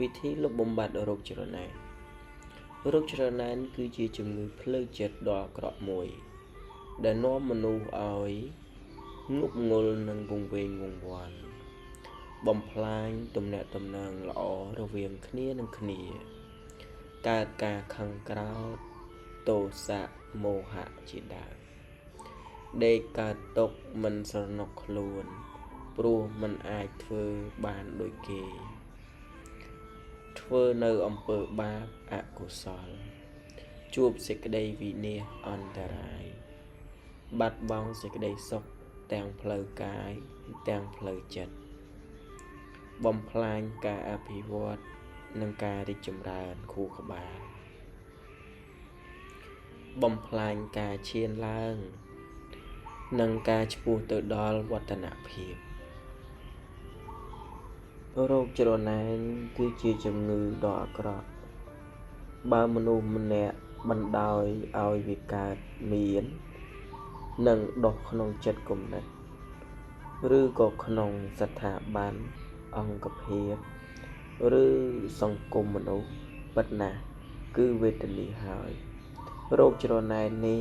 วิธีลบបំបាត់โรគចរណែនโรគចរណែនគឺជាជំងឺផ្លូវចិត្តដ៏អាក្រក់មួយដែលនាំមនុស្សឲ្យងប់ងល់និងវង្វេងវង្វាន់បំផ្លាញទំនាក់ទំនងល្អរវាងគ្នានឹងគ្នាកើតការខឹងក្រោធទោសៈមោហៈជាដើមដេកកើតទុក្ខមិនស្រណុកខ្លួនព្រោះមិនអាចធ្វើបានដូចគេធ្វើនៅអំពើបាបអកុសលជួបសេចក្តីវិនាសអន្តរាយបាត់បង់សេចក្តីសុខទាំងផ្លូវកាយទាំងផ្លូវចិត្តបំផ្លាញការអភិវឌ្ឍនិងការរីកចម្រើនខួរក្បាលបំផ្លាញការឈានឡើងនិងការឆ្ពោះទៅដល់វឌ្ឍនភាពโรគចរណែនគឺជាជំងឺដ៏អាក្រក់បើមនុស្សម្នាក់បណ្ដោយឲ្យវាកើតមាននិងដុះក្នុងចិត្តគំនិតឬក៏ក្នុងស្ថាប័នអង្គភាពឬសង្គមមនុស្សពិតណាស់គឺវេទនាហើយโรគចរណែននេះ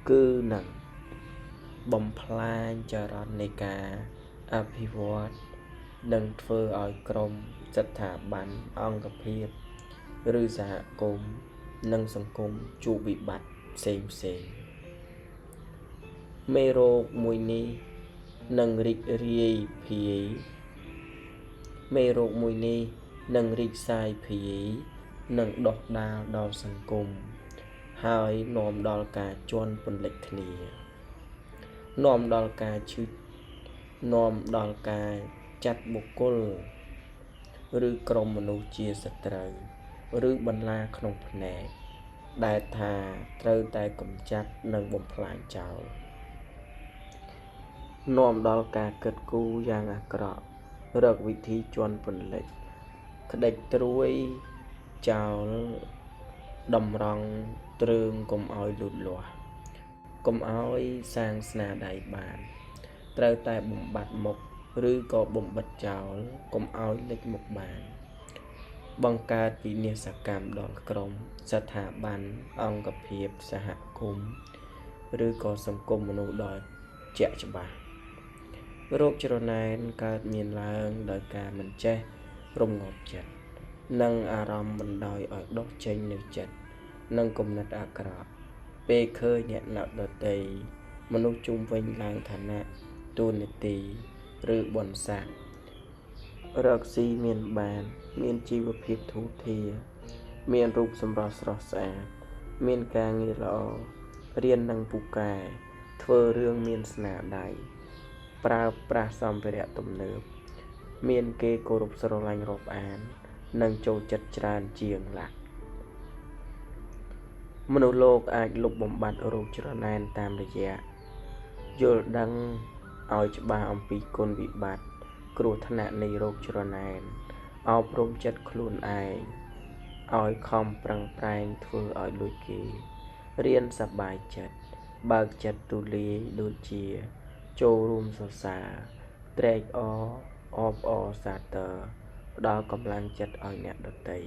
គឺនឹងបំផ្លាញចរន្តនៃការអភិវឌ្ឍនិងធ្វើឲ្យក្រុមស្ថាប័នអង្គភាពឬសហគមន៍និងសង្គមជួបវិបត្តិផ្សេងមេរោគមួយនេះនឹងរីករាយភាយមេរោគមួយនេះនឹងរីកសាយភាយនិងដុះដាលដល់សង្គមហើយនាំដល់ការជន់ពន្លិចគ្នានាំដល់ការឈឺនាំដល់ការចាត់បុគ្គលឬក្រុមមនុស្សជាសត្រូវឬបន្លាក្នុងភ្នែកដែលថាត្រូវតែកម្ចាត់និងបំផ្លាញចោលនាំដល់ការគិតគូរយ៉ាងអាក្រក់រកវិធីជន់ពន្លិចក្តិចត្រួយចោលតម្រង់ទ្រើងកុំឲ្យលូតលាស់កុំឲ្យសាងស្នាដៃបានត្រូវតែបំបត្តិមុខឬក៏បំបិតចោលកុំឲ្យលេចមុខបានបង្កើតវិនាសកម្មដល់ក្រុមស្ថាប័នអង្គភាពសហគមន៍ឬក៏សង្គមមនុស្សដ៏ជាក់ច្បាស់โรគចរណែនកើតមានឡើងដោយការមិនចេះរងាប់ចិត្តនិងអារម្មណ៍បណ្ដោយឲ្យដុះចេញនៅចិត្តនិងគំនិតអាក្រក់ពេលឃើញអ្នកណដតីមនុស្សជុំវិញឡើងឋានៈទូនាទីឬបុណ្យស័ក្តិរកស៊ីមានបានមានជីវភាពធូរធារមានរូបសម្រស់ស្រស់ស្អាតមានការងារល្អរៀននឹងពូកែធ្វើរឿងមានស្នាដៃប្រើប្រាស់សម្ភារៈទំនើបមានគេគោរពស្រឡាញ់រាប់អាននិងចូលចិត្តច្រើនជាងឡាក់មនុស្សលោកអាចលុបបំបាត់โรគចរណែនតាមរយៈយល់ដឹងឲ្យច្បាស់អំពីគុណវិបត្តិគ្រោះថ្នាក់នៃโรគចរណែនអប់រំចិត្តខ្លួនឯងឲ្យខំប្រឹងប្រែងធ្វើឲ្យដូចគេរៀនសប្បាយចិត្តបើកចិត្តទូលាយដូចជាចូលរួមសរសើរត្រេកអរអបអរសាទរផ្ដល់កម្លាំងចិត្តឲ្យអ្នកដទៃ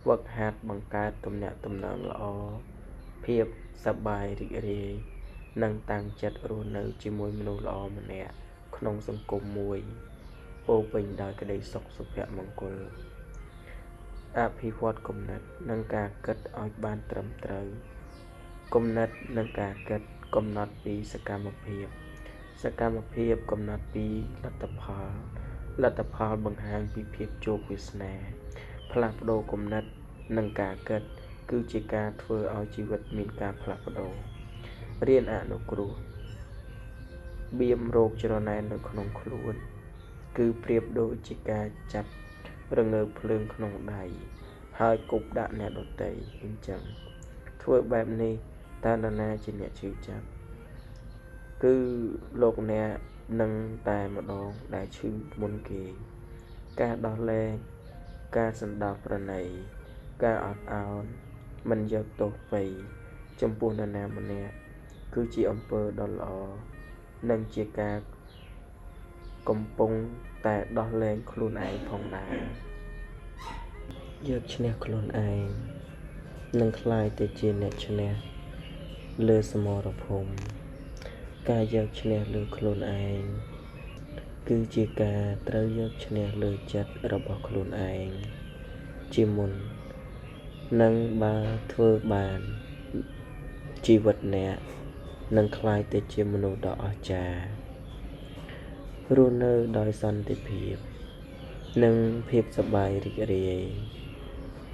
វឹកហាត់បង្កើតទំនាក់ទំនងល្អភាពសប្បាយរីករាយនិងតាំងចិត្តរស់នៅជាមួយមនុស្សល្អម្នាក់ក្នុងសង្គមមួយពោពេញដោយក្តីសុខសុភមង្គលអភិវឌ្ឍគំនិតនិងការគិតឲ្យបានត្រឹមត្រូវគំនិតនិងការគិតកំណត់ពីសកម្មភាពកំណត់ពីលទ្ធផលបង្ហាញពីភាពជោគវាសនាផ្លាស់ប្ដូរគំនិតនិងការគិតគឺជាការធ្វើឲ្យជីវិតមានការផ្លាស់ប្ដូររៀនអនុគ្រោះបៀមโรគចរណែននៅក្នុងខ្លួនគឺប្រៀបដូចជាការចាប់រងើកភ្លើងក្នុងដៃហើយគប់ដាក់អ្នកដទៃអញ្ចឹងធ្វើបែបនេះតើនរណាជាអ្នកឈឺចាប់គឺលោកអ្នកនឹងតែម្ដងដែលឈឺមុនគេការដោះលែងការសន្តោសប្រណីការអត់ឱនមិនយកទោសវ័យចំពោះនរណាម្នាក់គឺជាអំពើដ៏ល្អនិងជាការកំពុងតែដោះលែងខ្លួនឯងផងដែរ យកឈ្នះខ្លួនឯងនឹងក្លាយទៅជាអ្នកឈ្នះលើសមរភូមិការយកឈ្នះលើខ្លួនឯងគឺជាការត្រូវយកឈ្នះលើចិត្តរបស់ខ្លួនឯងជាមុននិងបើធ្វើបានជីវិតអ្នកនឹងក្លាយទៅជាមនុស្សដ៏អស្ចារ្យរស់នៅដោយសន្តិភាពនិងភាពសប្បាយរីករាយ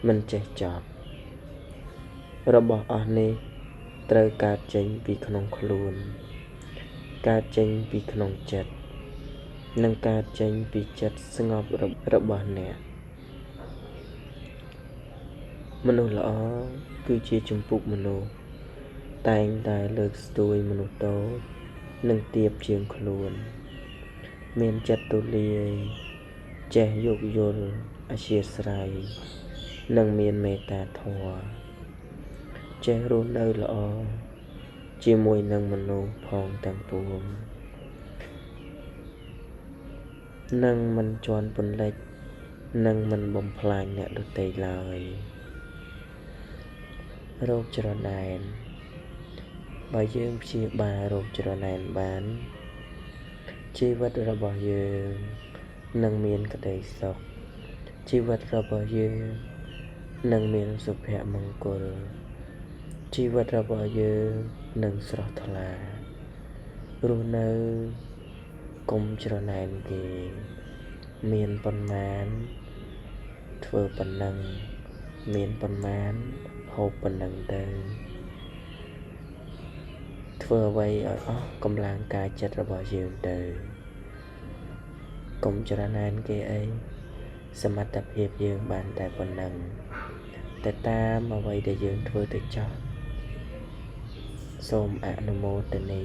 មិនចេះចប់របស់អស់នេះត្រូវកើតចេញពីក្នុងខ្លួនកើតចេញពីក្នុងចិត្តនិងកើតចេញពីចិត្តស្ងប់របស់អ្នកមនុស្សល្អគឺជាជំពូកមនុស្សតែងតែលើកស្ទួយមនុស្សតូចនិងទាបជាងខ្លួនមានចិត្តទូលាយចេះយោគយល់អធ្យាស្រ័យនិងមានមេត្តាធម៌ចេះរស់នៅល្អជាមួយនឹងមនុស្សផងទាំងពួងនិងមិនជន់ពន្លិចនិងមិនបំផ្លាញអ្នកដទៃឡើយរោគច្រណែនបើយើងព្យាបាលរោគច្រណែនបានជីវិតរបស់យើងនឹងមានក្តីសុខជីវិតរបស់យើងនឹងមានសុភមង្គលជីវិតរបស់យើងនឹងស្រស់ថ្លារស់នៅកុំច្រណែនគេមានប៉ុន្មានធ្វើប៉ុណ្ណឹងមានប៉ុន្មានហូបប៉ុណ្ណឹងទៅធ្វើអ្វីឲ្យអស់កម្លាំងកាយចិត្តរបស់យើងទៅកុំច្រណែនគេអីសមត្ថភាពយើងបានតែប៉ុណ្ណឹងតែតាមអ្វីដែលយើងធ្វើទៅចោះសូមអនុមោទនា